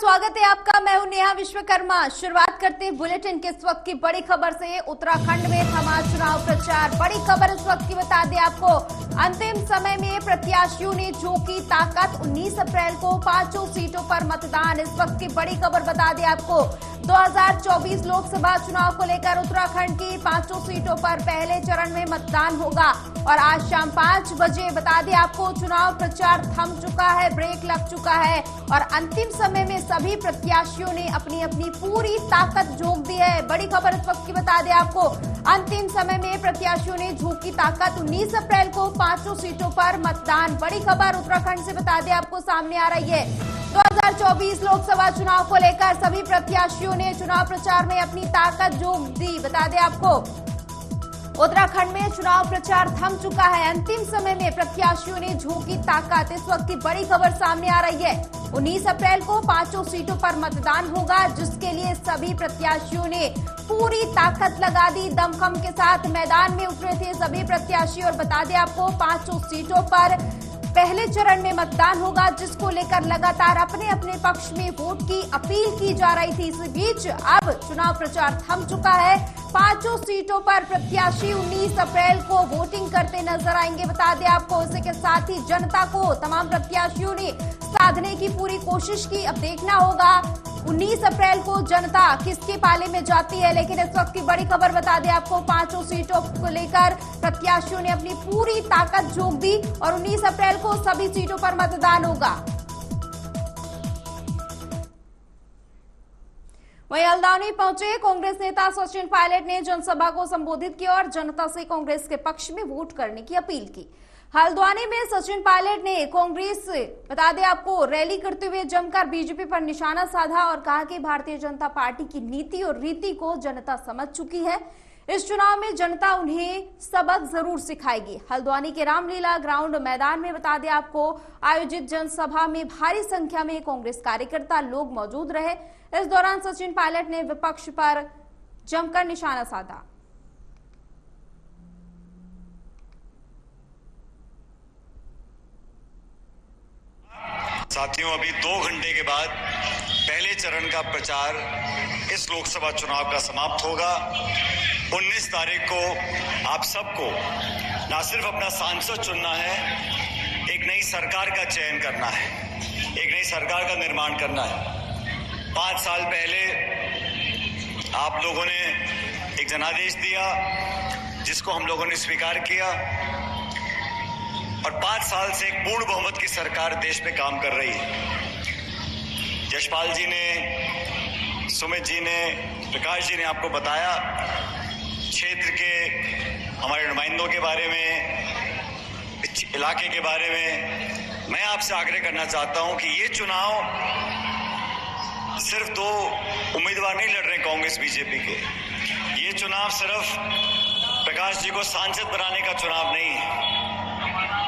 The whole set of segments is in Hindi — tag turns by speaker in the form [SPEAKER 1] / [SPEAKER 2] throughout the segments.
[SPEAKER 1] स्वागत है आपका। मैं हूं नेहा विश्वकर्मा। शुरुआत करते हैं बुलेटिन के इस वक्त की बड़ी खबर से। उत्तराखंड में थमा चुनाव प्रचार। बड़ी खबर इस वक्त की बता दें आपको, अंतिम समय में प्रत्याशियों ने झोंकी ताकत। 19 अप्रैल को 5 सीटों पर मतदान। इस वक्त की बड़ी खबर बता दें आपको, 2024 लोकसभा चुनाव को लेकर उत्तराखंड की 5 सीटों पर पहले चरण में मतदान होगा और आज शाम 5 बजे बता दें आपको चुनाव प्रचार थम चुका है, ब्रेक लग चुका है और अंतिम समय में सभी प्रत्याशियों ने अपनी अपनी पूरी ताकत झोंक दी है। बड़ी खबर इस वक्त की बता दें आपको, अंतिम समय में प्रत्याशियों ने झोंकी ताकत। 19 अप्रैल को 5 सीटों पर मतदान। बड़ी खबर उत्तराखंड से बता दें आपको सामने आ रही है। 2024 लोकसभा चुनाव को लेकर सभी प्रत्याशियों ने चुनाव प्रचार में अपनी ताकत झोंक दी। बता दें आपको उत्तराखंड में चुनाव प्रचार थम चुका है। अंतिम समय में प्रत्याशियों ने झोंकी ताकत। इस वक्त की बड़ी खबर सामने आ रही है। 19 अप्रैल को 5 सीटों पर मतदान होगा, जिसके लिए सभी प्रत्याशियों ने पूरी ताकत लगा दी। दमखम के साथ मैदान में उतरे थे सभी प्रत्याशी और बता दें आपको 5 सीटों पर पहले चरण में मतदान होगा, जिसको लेकर लगातार अपने अपने पक्ष में वोट की अपील की जा रही थी। इस बीच अब चुनाव प्रचार थम चुका है। 5 सीटों पर प्रत्याशी 19 अप्रैल को वोटिंग करते नजर आएंगे। बता दें आपको इसी के साथ ही जनता को तमाम प्रत्याशियों ने साधने की पूरी कोशिश की। अब देखना होगा 19 अप्रैल को जनता किसके पाले में जाती है। लेकिन इस वक्त की बड़ी खबर बता दें आपको, 5 सीटों को लेकर प्रत्याशियों ने अपनी पूरी ताकत झोंक दी और 19 अप्रैल को सभी सीटों पर मतदान होगा। वहीं हल्द्वानी पहुंचे कांग्रेस नेता सचिन पायलट ने जनसभा को संबोधित किया और जनता से कांग्रेस के पक्ष में वोट करने की अपील की। हल्द्वानी में सचिन पायलट ने कांग्रेस बता दें आपको रैली करते हुए जमकर बीजेपी पर निशाना साधा और कहा कि भारतीय जनता पार्टी की नीति और रीति को जनता समझ चुकी है। इस चुनाव में जनता उन्हें सबक जरूर सिखाएगी। हल्द्वानी के रामलीला ग्राउंड मैदान में बता दें आपको आयोजित जनसभा में भारी संख्या में कांग्रेस कार्यकर्ता लोग मौजूद रहे। इस दौरान सचिन पायलट ने विपक्ष पर जमकर निशाना साधा।
[SPEAKER 2] साथियों, अभी 2 घंटे के बाद पहले चरण का प्रचार इस लोकसभा चुनाव का समाप्त होगा। 19 तारीख को आप सबको न सिर्फ अपना सांसद चुनना है, एक नई सरकार का चयन करना है, एक नई सरकार का निर्माण करना है। 5 साल पहले आप लोगों ने एक जनादेश दिया, जिसको हम लोगों ने स्वीकार किया और 5 साल से एक पूर्ण बहुमत की सरकार देश में काम कर रही है। यशपाल जी ने, सुमित जी ने, प्रकाश जी ने आपको बताया क्षेत्र के हमारे नुमाइंदों के बारे में, इलाके के बारे में। मैं आपसे आग्रह करना चाहता हूं कि ये चुनाव सिर्फ 2 उम्मीदवार नहीं लड़ रहे कांग्रेस बीजेपी के। ये चुनाव सिर्फ प्रकाश जी को सांसद बनाने का चुनाव नहीं है,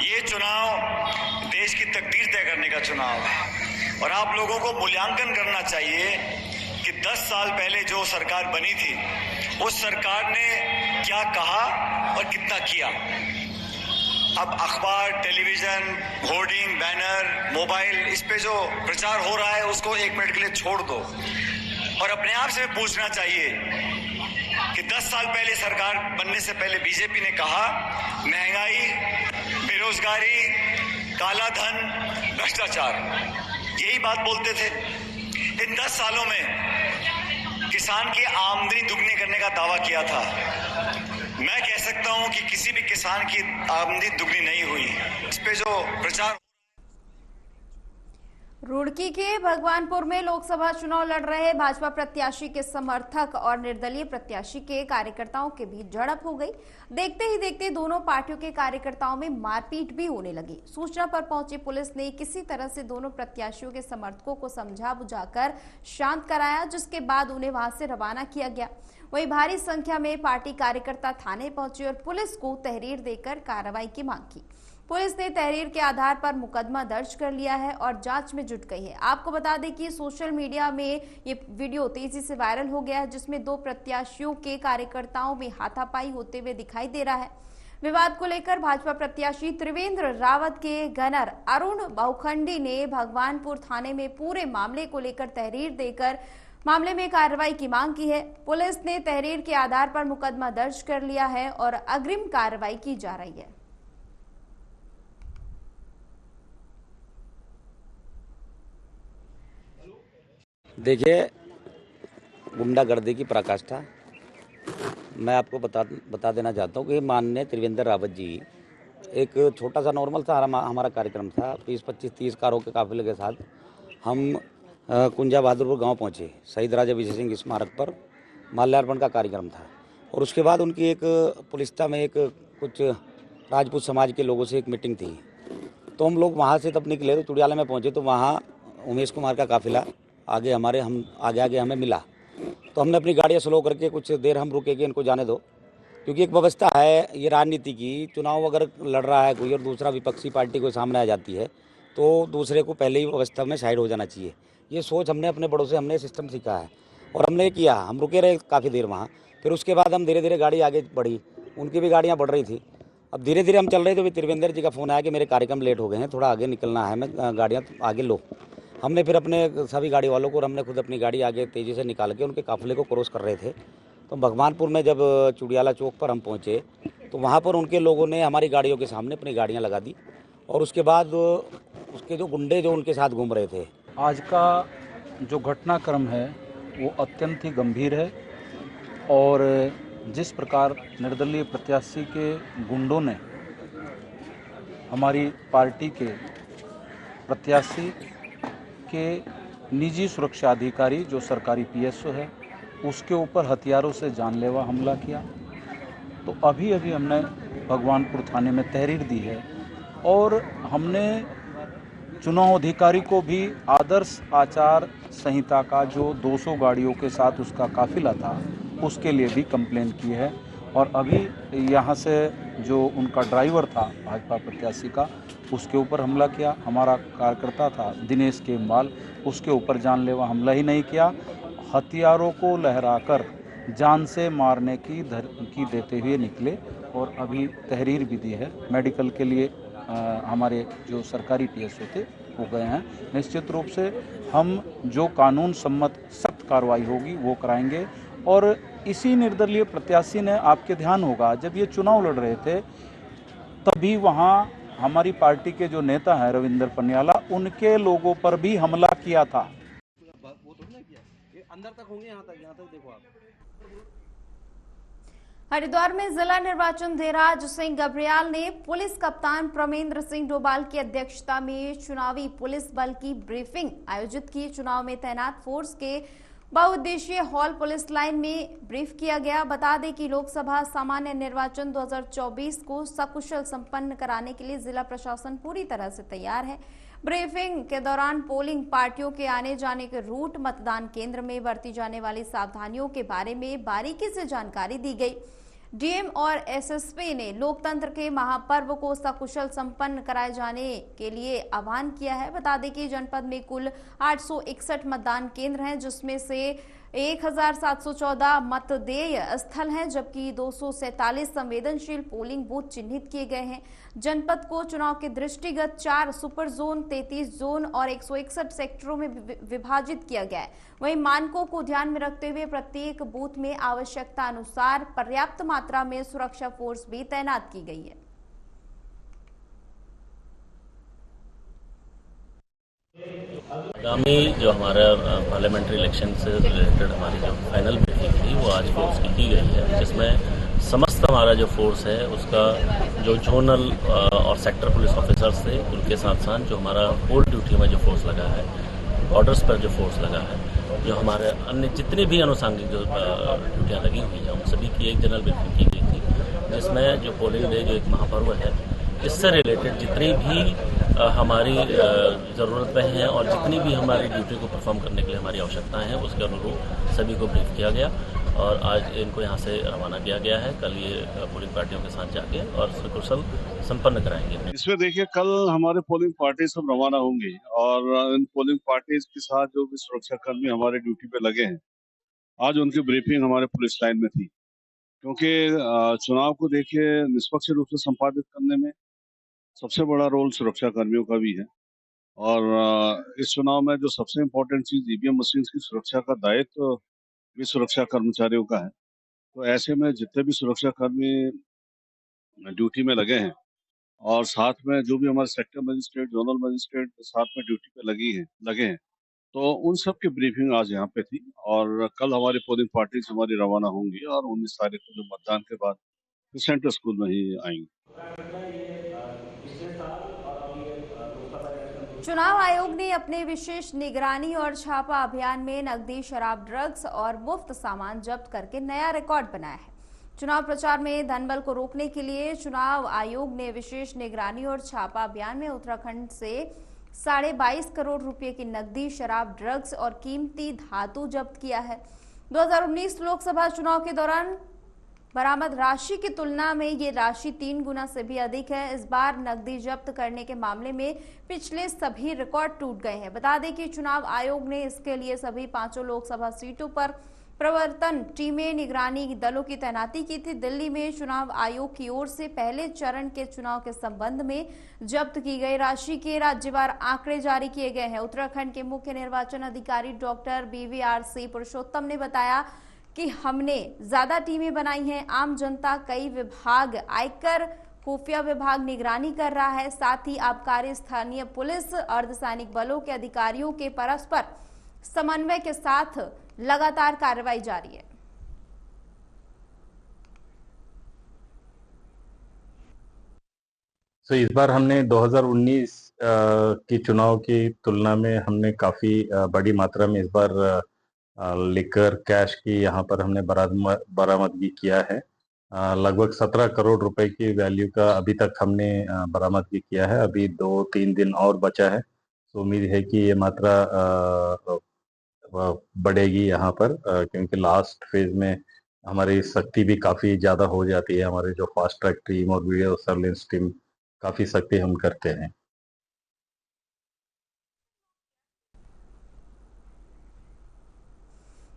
[SPEAKER 2] ये चुनाव देश की तकदीर तय करने का चुनाव है। और आप लोगों को मूल्यांकन करना चाहिए कि 10 साल पहले जो सरकार बनी थी, उस सरकार ने क्या कहा और कितना किया। अब अखबार, टेलीविजन, होर्डिंग, बैनर, मोबाइल, इस पे जो प्रचार हो रहा है उसको 1 मिनट के लिए छोड़ दो और अपने आप से पूछना चाहिए कि 10 साल पहले सरकार बनने से पहले बीजेपी ने कहा महंगाई, बेरोजगारी, काला धन, भ्रष्टाचार, यही बात बोलते थे। इन 10 सालों में किसान की आमदनी दुगनी करने का दावा किया था। मैं कह सकता हूं कि किसी भी किसान की आमदनी दुगनी नहीं हुई। इस पे जो प्रचार।
[SPEAKER 1] रुड़की के भगवानपुर में लोकसभा चुनाव लड़ रहे भाजपा प्रत्याशी के समर्थक और निर्दलीय प्रत्याशी के कार्यकर्ताओं के बीच झड़प हो गई। देखते ही देखते दोनों पार्टियों के कार्यकर्ताओं में मारपीट भी होने लगी। सूचना पर पहुंची पुलिस ने किसी तरह से दोनों प्रत्याशियों के समर्थकों को समझा बुझाकर शांत कराया, जिसके बाद उन्हें वहां से रवाना किया गया। वहीं भारी संख्या में पार्टी कार्यकर्ता थाने पहुंचे और पुलिस को तहरीर देकर कार्रवाई की मांग की। पुलिस ने तहरीर के आधार पर मुकदमा दर्ज कर लिया है और जांच में जुट गई है। आपको बता दें कि सोशल मीडिया में ये वीडियो तेजी से वायरल हो गया है, जिसमें 2 प्रत्याशियों के कार्यकर्ताओं में हाथापाई होते हुए दिखाई दे रहा है। विवाद को लेकर भाजपा प्रत्याशी त्रिवेंद्र रावत के गनर अरुण बहुखंडी ने भगवानपुर थाने में पूरे मामले को लेकर तहरीर देकर मामले में कार्रवाई की मांग की है। पुलिस ने तहरीर के आधार पर मुकदमा दर्ज कर लिया है और अग्रिम कार्रवाई की जा रही है।
[SPEAKER 3] देखिए, गुंडागर्दी की पराकाष्ठा मैं आपको बता देना चाहता हूँ कि माननीय त्रिवेंद्र रावत जी, एक छोटा सा नॉर्मल सा हमारा कार्यक्रम था। 20-25-30 कारों के काफिले के साथ हम कुंजा बहादुरपुर गांव पहुंचे। शहीद राजा विजय सिंह स्मारक पर माल्यार्पण का कार्यक्रम था और उसके बाद उनकी एक पुलिसता में एक कुछ राजपूत समाज के लोगों से एक मीटिंग थी। तो हम लोग वहाँ से तब निकले तो चुड़ियाला में पहुँचे तो वहाँ उमेश कुमार का काफिला आगे हमें मिला। तो हमने अपनी गाड़ियाँ स्लो करके कुछ देर हम रुके कि इनको जाने दो, क्योंकि एक व्यवस्था है ये राजनीति की। चुनाव अगर लड़ रहा है कोई और दूसरा विपक्षी पार्टी को सामने आ जाती है तो दूसरे को पहले ही व्यवस्था में साइड हो जाना चाहिए। ये सोच हमने अपने बड़ों से हमने सिस्टम सीखा है और हमने किया। हम रुके रहे काफ़ी देर वहाँ, फिर उसके बाद हम धीरे धीरे गाड़ी आगे बढ़ी, उनकी भी गाड़ियाँ बढ़ रही थी। अब धीरे धीरे हम चल रहे थे तो त्रिवेंद्र जी का फ़ोन आया कि मेरे कार्यक्रम लेट हो गए हैं, थोड़ा आगे निकलना है, मैं गाड़ियाँ आगे लो। हमने फिर अपने सभी गाड़ी वालों को और हमने खुद अपनी गाड़ी आगे तेज़ी से निकाल के उनके काफिले को क्रॉस कर रहे थे। तो भगवानपुर में जब चुड़ियाला चौक पर हम पहुँचे तो वहाँ पर उनके लोगों ने हमारी गाड़ियों के सामने अपनी गाड़ियाँ लगा दी और उसके बाद उसके जो गुंडे जो उनके साथ घूम रहे थे।
[SPEAKER 4] आज का जो घटनाक्रम है वो अत्यंत ही गंभीर है और जिस प्रकार निर्दलीय प्रत्याशी के गुंडों ने हमारी पार्टी के प्रत्याशी के निजी सुरक्षा अधिकारी जो सरकारी पीएसओ है उसके ऊपर हथियारों से जानलेवा हमला किया, तो अभी हमने भगवानपुर थाने में तहरीर दी है और हमने चुनाव अधिकारी को भी आदर्श आचार संहिता का जो 200 गाड़ियों के साथ उसका काफिला था उसके लिए भी कंप्लेन की है। और अभी यहाँ से जो उनका ड्राइवर था भाजपा प्रत्याशी का उसके ऊपर हमला किया। हमारा कार्यकर्ता था दिनेश केमवाल, उसके ऊपर जानलेवा हमला ही नहीं किया, हथियारों को लहराकर जान से मारने की धमकी देते हुए निकले और अभी तहरीर भी दी है। मेडिकल के लिए हमारे जो सरकारी पीएसओ थे वो गए हैं। निश्चित रूप से हम जो कानून सम्मत सख्त कार्रवाई होगी वो कराएंगे। और इसी निर्दलीय प्रत्याशी ने, आपके ध्यान होगा, जब ये चुनाव लड़ रहे थे तभी वहाँ हमारी पार्टी के जो नेता हैं रविंद्र पनियाला, उनके लोगों पर भी हमला किया था।
[SPEAKER 5] अंदर तक होंगे, यहाँ तक देखो आप।
[SPEAKER 1] हरिद्वार में जिला निर्वाचन अधिकारी सिंह गब्रियाल ने पुलिस कप्तान प्रमेंद्र सिंह डोभाल की अध्यक्षता में चुनावी पुलिस बल की ब्रीफिंग आयोजित की। चुनाव में तैनात फोर्स के बहुउद्देशीय हॉल पुलिस लाइन में ब्रीफ किया गया। बता दें कि लोकसभा सामान्य निर्वाचन 2024 को सकुशल संपन्न कराने के लिए जिला प्रशासन पूरी तरह से तैयार है। ब्रीफिंग के दौरान पोलिंग पार्टियों के आने जाने के रूट, मतदान केंद्र में बरती जाने वाली सावधानियों के बारे में बारीकी से जानकारी दी गई। डीएम और एसएसपी ने लोकतंत्र के महापर्व को सकुशल संपन्न कराए जाने के लिए आह्वान किया है। बता दें कि जनपद में कुल 861 मतदान केंद्र हैं, जिसमें से 1714 मतदेय स्थल हैं, जबकि 247 संवेदनशील पोलिंग बूथ चिन्हित किए गए हैं। जनपद को चुनाव के दृष्टिगत 4 सुपर जोन, 33 जोन और 161 सेक्टरों में विभाजित किया गया है। वहीं मानकों को ध्यान में रखते हुए प्रत्येक बूथ में आवश्यकता अनुसार पर्याप्त मात्रा में सुरक्षा फोर्स भी तैनात की गई है।
[SPEAKER 6] आगामी जो हमारा पार्लियामेंट्री इलेक्शन से रिलेटेड हमारी जो फाइनल ब्रीफिंग थी वो आज फोर्स की गई है, जिसमें समस्त हमारा जो फोर्स है उसका जो जोनल और सेक्टर पुलिस ऑफिसर्स थे उनके साथ साथ जो हमारा पोल ड्यूटी में जो फोर्स लगा है, बॉर्डर्स पर जो फोर्स लगा है, जो हमारे अन्य जितनी भी अनुषंगिक जो ड्यूटियाँ लगी हुई हैं उन सभी की एक जनरल ब्रीफिंग की गई थी, जिसमें जो पोलिंग डे जो एक महापर्व है इससे रिलेटेड जितनी भी हमारी ज़रूरतें हैं और जितनी भी हमारी ड्यूटी को परफॉर्म करने के लिए हमारी आवश्यकताएं हैं उसके अनुरूप सभी को ब्रीफ किया गया और आज इनको यहाँ से रवाना किया गया है। कल ये पोलिंग पार्टियों के साथ जाके और सकुशल संपन्न कराएंगे।
[SPEAKER 7] इसमें देखिए कल हमारे पोलिंग पार्टी सब रवाना होंगी और इन पोलिंग पार्टीज के साथ जो भी सुरक्षा कर्मी हमारे ड्यूटी पे लगे हैं आज उनकी ब्रीफिंग हमारे पुलिस लाइन में थी, क्योंकि चुनाव को देखिए निष्पक्ष रूप से संपादित करने में सबसे बड़ा रोल सुरक्षा कर्मियों का भी है। और इस चुनाव में जो सबसे इम्पोर्टेंट चीज ईवीएम मशीन की सुरक्षा का दायित्व भी सुरक्षा कर्मचारियों का है। तो ऐसे में जितने भी सुरक्षा कर्मी ड्यूटी में लगे हैं और साथ में जो भी हमारे सेक्टर मजिस्ट्रेट, जोनल मजिस्ट्रेट साथ में ड्यूटी पे लगे हैं, तो उन सब की ब्रीफिंग आज यहाँ पे थी। और कल हमारी पोलिंग पार्टीज हमारी रवाना होंगी और 19 तारीख को जो मतदान के बाद सेंट्रल स्कूल में ही आएंगे।
[SPEAKER 1] चुनाव आयोग ने अपने विशेष निगरानी और छापा अभियान में नकदी, शराब, ड्रग्स और मुफ्त सामान जब्त करके नया रिकॉर्ड बनाया है। चुनाव प्रचार में धनबल को रोकने के लिए चुनाव आयोग ने विशेष निगरानी और छापा अभियान में उत्तराखंड से 22.5 करोड़ रुपए की नकदी, शराब, ड्रग्स और कीमती धातु जब्त किया है। 2019 लोकसभा चुनाव के दौरान बरामद राशि की तुलना में ये राशि 3 गुना से भी अधिक है। इस बार नकदी जब्त करने के मामले में पिछले सभी रिकॉर्ड टूट गए हैं। बता दें कि चुनाव आयोग ने इसके लिए सभी 5 लोकसभा सीटों पर प्रवर्तन टीमें, निगरानी दलों की तैनाती की थी। दिल्ली में चुनाव आयोग की ओर से पहले चरण के चुनाव के संबंध में जब्त की गई राशि के राज्यवार आंकड़े जारी किए गए हैं। उत्तराखंड के मुख्य निर्वाचन अधिकारी डॉक्टर BVRC पुरुषोत्तम ने बताया कि हमने ज्यादा टीमें बनाई हैं। आम जनता, कई विभाग, आयकर, खुफिया विभाग निगरानी कर रहा है। साथ ही आबकारी, स्थानीय पुलिस, अर्धसैनिक बलों के अधिकारियों के परस्पर समन्वय के साथ लगातार कार्रवाई जारी है।
[SPEAKER 8] तो इस बार हमने 2019 की चुनाव की तुलना में हमने काफी बड़ी मात्रा में इस बार लिकर कैश की यहाँ पर हमने बरामदगी किया है। लगभग 17 करोड़ रुपए की वैल्यू का अभी तक हमने बरामदगी किया है। अभी 2-3 दिन और बचा है, तो उम्मीद है कि ये मात्रा बढ़ेगी यहाँ पर, क्योंकि लास्ट फेज में हमारी सख्ती भी काफी ज्यादा हो जाती है। हमारे जो फास्ट ट्रैक टीम और वीडियो सर्वेलेंस टीम काफी सख्ती हम करते हैं।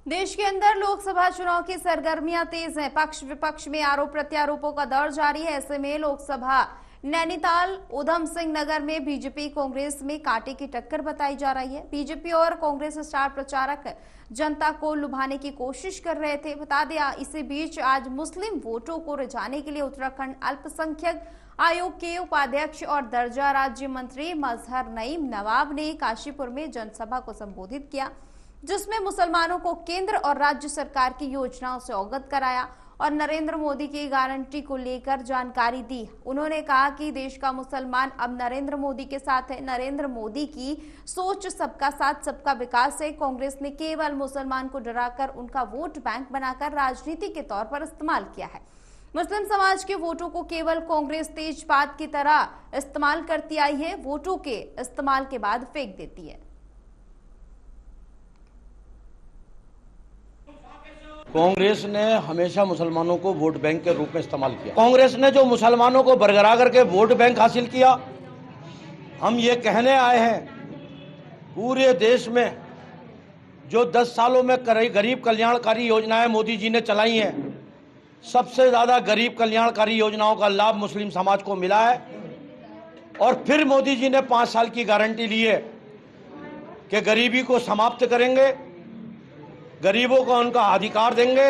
[SPEAKER 1] देश के अंदर लोकसभा चुनाव की सरगर्मियां तेज हैं। पक्ष विपक्ष में आरोप प्रत्यारोपों का दौर जारी है। ऐसे में लोकसभा नैनीताल, उधम सिंह नगर में बीजेपी कांग्रेस में कांटे की टक्कर बताई जा रही है। बीजेपी और कांग्रेस स्टार प्रचारक जनता को लुभाने की कोशिश कर रहे थे। बता दें, इसी बीच आज मुस्लिम वोटों को रिझाने के लिए उत्तराखंड अल्पसंख्यक आयोग के उपाध्यक्ष और दर्जा राज्य मंत्री मजहर नईम नवाब ने काशीपुर में जनसभा को संबोधित किया, जिसमें मुसलमानों को केंद्र और राज्य सरकार की योजनाओं से अवगत कराया और नरेंद्र मोदी की गारंटी को लेकर जानकारी दी। उन्होंने कहा कि देश का मुसलमान अब नरेंद्र मोदी के साथ है। नरेंद्र मोदी की सोच सबका साथ सबका विकास है। कांग्रेस ने केवल मुसलमान को डराकर उनका वोट बैंक बनाकर राजनीति के तौर पर इस्तेमाल किया है। मुस्लिम समाज के वोटों को केवल कांग्रेस तेजपात की तरह इस्तेमाल करती आई है। वोटों के इस्तेमाल के बाद फेंक देती है।
[SPEAKER 5] कांग्रेस ने हमेशा मुसलमानों को वोट बैंक के रूप में इस्तेमाल किया। कांग्रेस ने जो मुसलमानों को बरगरा करके वोट बैंक हासिल किया, हम ये कहने आए हैं पूरे देश में जो 10 सालों में गरीब कल्याणकारी योजनाएं मोदी जी ने चलाई हैं, सबसे ज्यादा गरीब कल्याणकारी योजनाओं का लाभ मुस्लिम समाज को मिला है। और फिर मोदी जी ने 5 साल की गारंटी ली है कि गरीबी को समाप्त करेंगे, गरीबों को उनका अधिकार देंगे।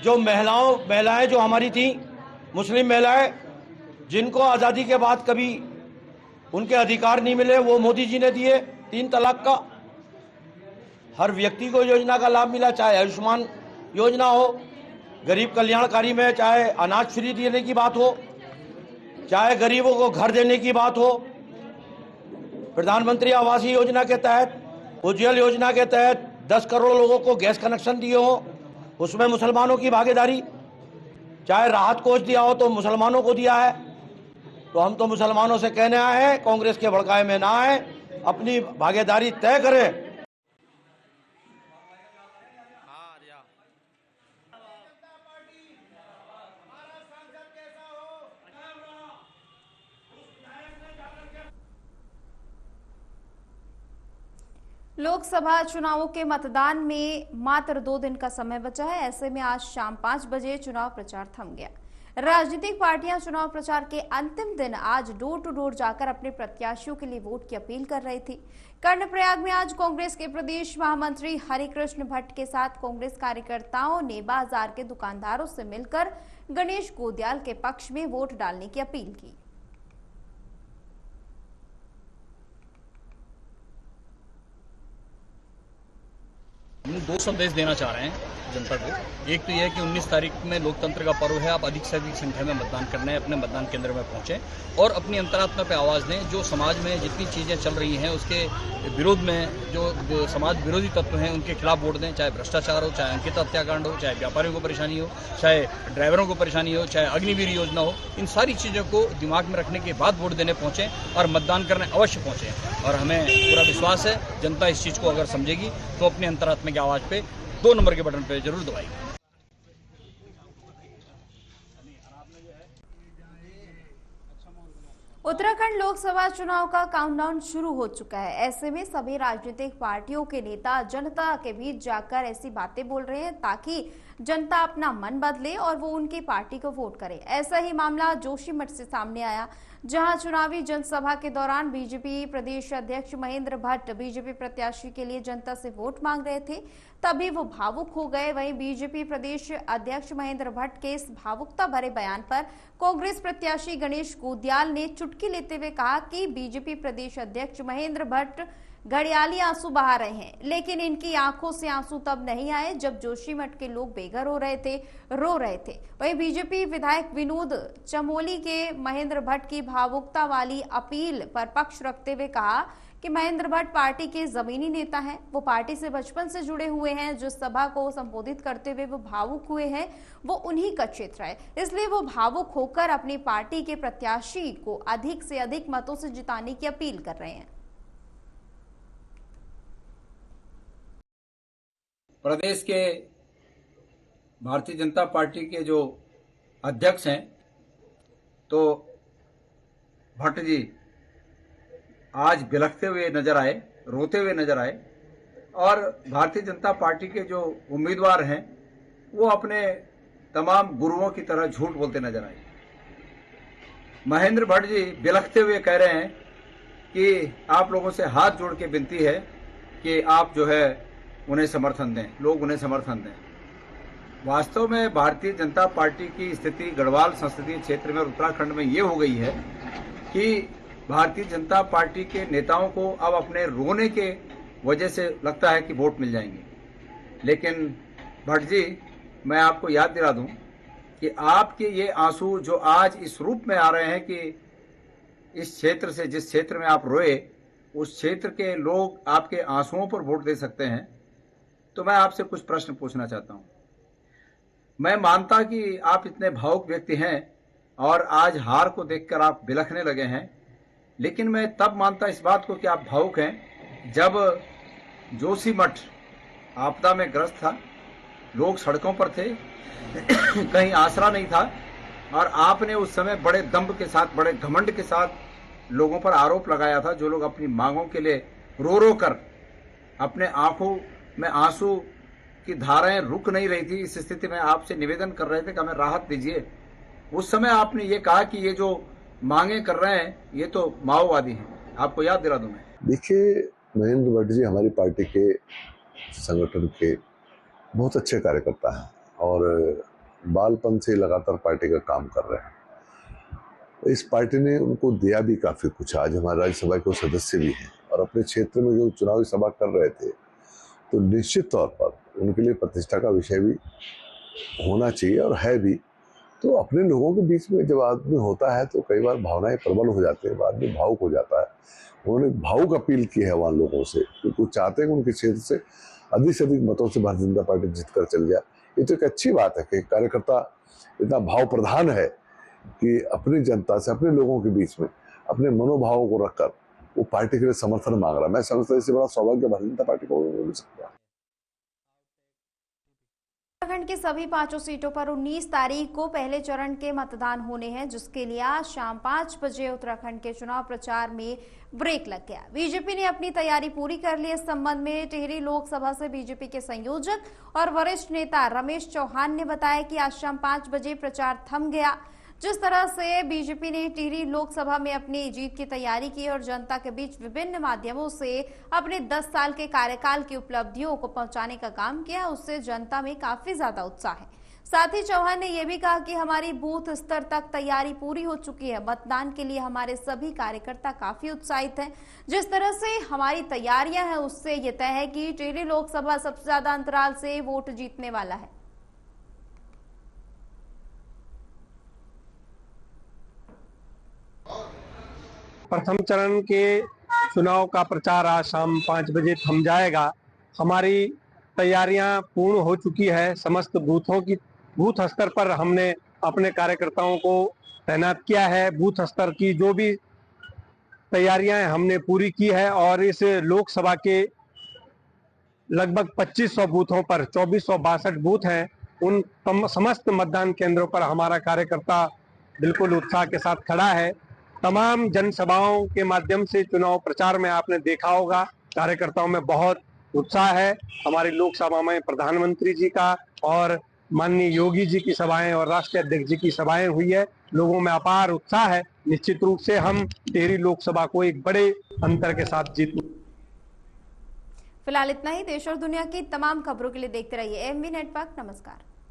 [SPEAKER 5] जो महिलाएं जो हमारी थी, मुस्लिम महिलाएं, जिनको आज़ादी के बाद कभी उनके अधिकार नहीं मिले, वो मोदी जी ने दिए। 3 तलाक का हर व्यक्ति को योजना का लाभ मिला, चाहे आयुष्मान योजना हो, गरीब कल्याणकारी में चाहे अनाज फ्री देने की बात हो, चाहे गरीबों को घर देने की बात हो, प्रधानमंत्री आवास योजना के तहत, उज्ज्वल योजना के तहत 10 करोड़ लोगों को गैस कनेक्शन दिए हो, उसमें मुसलमानों की भागीदारी, चाहे राहत कोष दिया हो तो मुसलमानों को दिया है। तो हम तो मुसलमानों से कहने आए हैं, कांग्रेस के भड़काए में ना आए, अपनी भागीदारी तय करें।
[SPEAKER 1] लोकसभा चुनावों के मतदान में मात्र 2 दिन का समय बचा है। ऐसे में आज शाम 5 बजे चुनाव प्रचार थम गया। राजनीतिक पार्टियां चुनाव प्रचार के अंतिम दिन आज डोर टू डोर जाकर अपने प्रत्याशियों के लिए वोट की अपील कर रही थी। कर्णप्रयाग में आज कांग्रेस के प्रदेश महामंत्री हरिकृष्ण भट्ट के साथ कांग्रेस कार्यकर्ताओं ने बाजार के दुकानदारों से मिलकर गणेश गोदियाल के पक्ष में वोट डालने की अपील की।
[SPEAKER 9] हम 2 संदेश देना चाह रहे हैं जनता को। एक तो यह है कि 19 तारीख में लोकतंत्र का पर्व है, आप अधिक से अधिक संख्या में मतदान करना है, अपने मतदान केंद्र में पहुंचें और अपनी अंतरात्मा पे आवाज़ दें। जो समाज में जितनी चीज़ें चल रही हैं उसके विरोध में जो समाज विरोधी तत्व हैं उनके खिलाफ वोट दें, चाहे भ्रष्टाचार हो, चाहे अंकित हत्याकांड हो, चाहे व्यापारियों को परेशानी हो, चाहे ड्राइवरों को परेशानी हो, चाहे अग्निवीर योजना हो। इन सारी चीज़ों को दिमाग में रखने के बाद वोट देने पहुँचें और मतदान करने अवश्य पहुँचें। और हमें पूरा विश्वास है जनता इस चीज़ को अगर समझेगी तो अपनी अंतरात्मा की आवाज़ पे 2 नंबर के बटन पे जरूर दबाएगी।
[SPEAKER 1] उत्तराखंड लोकसभा चुनाव का काउंटडाउन शुरू हो चुका है। ऐसे में सभी राजनीतिक पार्टियों के नेता जनता के बीच जाकर ऐसी बातें बोल रहे हैं ताकि जनता अपना मन बदले और वो उनकी पार्टी को वोट करे। ऐसा ही मामला जोशीमठ से सामने आया, जहां चुनावी जनसभा के दौरान बीजेपी प्रदेश अध्यक्ष महेंद्र भट्ट बीजेपी प्रत्याशी के लिए जनता से वोट मांग रहे थे, तभी वो भावुक हो गए। वहीं बीजेपी प्रदेश अध्यक्ष महेंद्र भट्ट के इस भावुकता भरे बयान पर कांग्रेस प्रत्याशी गणेश गोदियाल ने चुटकी लेते हुए कहा कि बीजेपी प्रदेश अध्यक्ष महेंद्र भट्ट घड़ियाली आंसू बहा रहे हैं, लेकिन इनकी आंखों से आंसू तब नहीं आए जब जोशीमठ के लोग बेघर हो रहे थे, रो रहे थे। वहीं बीजेपी विधायक विनोद चमोली के महेंद्र भट्ट की भावुकता वाली अपील पर पक्ष रखते हुए कहा कि महेंद्र भट्ट पार्टी के जमीनी नेता हैं, वो पार्टी से बचपन से जुड़े हुए हैं। जिस सभा को संबोधित करते हुए वो भावुक हुए हैं वो उन्हीं का क्षेत्र है, इसलिए वो भावुक होकर अपनी पार्टी के प्रत्याशी को अधिक से अधिक मतों से जिताने की अपील कर रहे हैं।
[SPEAKER 10] प्रदेश के भारतीय जनता पार्टी के जो अध्यक्ष हैं तो भट्ट जी आज बिलखते हुए नजर आए, रोते हुए नजर आए और भारतीय जनता पार्टी के जो उम्मीदवार हैं वो अपने तमाम गुरुओं की तरह झूठ बोलते नजर आए। महेंद्र भट्ट जी बिलखते हुए कह रहे हैं कि आप लोगों से हाथ जोड़ के विनती है कि आप जो है उन्हें समर्थन दें, लोग उन्हें समर्थन दें। वास्तव में भारतीय जनता पार्टी की स्थिति गढ़वाल संसदीय क्षेत्र में और उत्तराखंड में ये हो गई है कि भारतीय जनता पार्टी के नेताओं को अब अपने रोने के वजह से लगता है कि वोट मिल जाएंगे। लेकिन भट्ट जी, मैं आपको याद दिला दूं कि आपके ये आंसू जो आज इस रूप में आ रहे हैं कि इस क्षेत्र से, जिस क्षेत्र में आप रोए, उस क्षेत्र के लोग आपके आंसुओं पर वोट दे सकते हैं। तो मैं आपसे कुछ प्रश्न पूछना चाहता हूं। मैं मानता कि आप इतने भावुक व्यक्ति हैं और आज हार को देखकर आप बिलखने लगे हैं, लेकिन मैं तब मानता इस बात को कि आप भावुक हैं जब जोशीमठ आपदा में ग्रस्त था, लोग सड़कों पर थे, कहीं आसरा नहीं था और आपने उस समय बड़े दम्भ के साथ, बड़े घमंड के साथ लोगों पर आरोप लगाया था, जो लोग अपनी मांगों के लिए रो रो कर अपने आंखों में आंसू की धाराएं रुक नहीं रही थी। इस स्थिति में आपसे निवेदन कर रहे थे कि हमें राहत दीजिए। उस समय आपने ये कहा कि ये जो मांगे कर रहे हैं ये तो माओवादी हैं। आपको याद दिला दूं मैं।
[SPEAKER 11] देखिए, महेंद्र भट्ट जी हमारी पार्टी के संगठन के बहुत अच्छे कार्यकर्ता हैं और बालपन से लगातार पार्टी का काम कर रहे हैं। इस पार्टी ने उनको दिया भी काफ़ी कुछ। आज हमारे राज्यसभा के सदस्य भी हैं और अपने क्षेत्र में जो चुनावी सभा कर रहे थे तो निश्चित तौर पर उनके लिए प्रतिष्ठा का विषय भी होना चाहिए और है भी। तो अपने लोगों के बीच में जब आदमी होता है तो कई बार भावनाएं प्रबल हो जाती है, आदमी भावुक हो जाता है। उन्होंने भावुक अपील की है वहाँ लोगों से, क्योंकि वो चाहते हैं कि उनके क्षेत्र से अधिक मतों से भारतीय जनता पार्टी जीत कर चल जाए। ये तो एक अच्छी बात है कि कार्यकर्ता इतना भाव प्रधान है कि अपनी जनता से, अपने लोगों के बीच में अपने मनोभावों को रखकर वो पार्टी के लिए समर्थन मांग रहा है। मैं समझता हूँ इससे बड़ा सौभाग्य भारतीय जनता पार्टी को हो नहीं सकता।
[SPEAKER 1] उत्तराखंड की सभी 5 सीटों पर 19 तारीख को पहले चरण के मतदान होने हैं, जिसके लिए आज शाम 5 बजे उत्तराखंड के चुनाव प्रचार में ब्रेक लग गया। बीजेपी ने अपनी तैयारी पूरी कर ली। इस संबंध में टिहरी लोकसभा से बीजेपी के संयोजक और वरिष्ठ नेता रमेश चौहान ने बताया कि आज शाम 5 बजे प्रचार थम गया। जिस तरह से बीजेपी ने टिहरी लोकसभा में अपनी जीत की तैयारी की और जनता के बीच विभिन्न माध्यमों से अपने 10 साल के कार्यकाल की उपलब्धियों को पहुंचाने का काम किया, उससे जनता में काफी ज्यादा उत्साह है। साथ ही चौहान ने यह भी कहा कि हमारी बूथ स्तर तक तैयारी पूरी हो चुकी है। मतदान के लिए हमारे सभी कार्यकर्ता काफी उत्साहित हैं। जिस तरह से हमारी तैयारियां हैं, उससे यह तय है कि टिहरी लोकसभा सबसे ज्यादा अंतराल से वोट जीतने वाला है।
[SPEAKER 12] प्रथम चरण के चुनाव का प्रचार आज शाम 5 बजे थम जाएगा। हमारी तैयारियां पूर्ण हो चुकी है। समस्त बूथ स्तर पर हमने अपने कार्यकर्ताओं को तैनात किया है। बूथ स्तर की जो भी तैयारियां हमने पूरी की है और इस लोकसभा के लगभग 2500 बूथों पर 2462 बूथ हैं। उन समस्त मतदान केंद्रों पर हमारा कार्यकर्ता बिल्कुल उत्साह के साथ खड़ा है। तमाम जनसभाओं के माध्यम से चुनाव प्रचार में आपने देखा होगा कार्यकर्ताओं में बहुत उत्साह है। हमारी लोकसभा में प्रधानमंत्री जी का और माननीय योगी जी की सभाएं और राष्ट्रीय अध्यक्ष जी की सभाएं हुई है। लोगों में अपार उत्साह है। निश्चित रूप से हम टिहरी लोकसभा को एक बड़े अंतर के साथ जीतेंगे।
[SPEAKER 1] फिलहाल इतना ही। देश और दुनिया की तमाम खबरों के लिए देखते रहिए एमवी नेटवर्क। नमस्कार।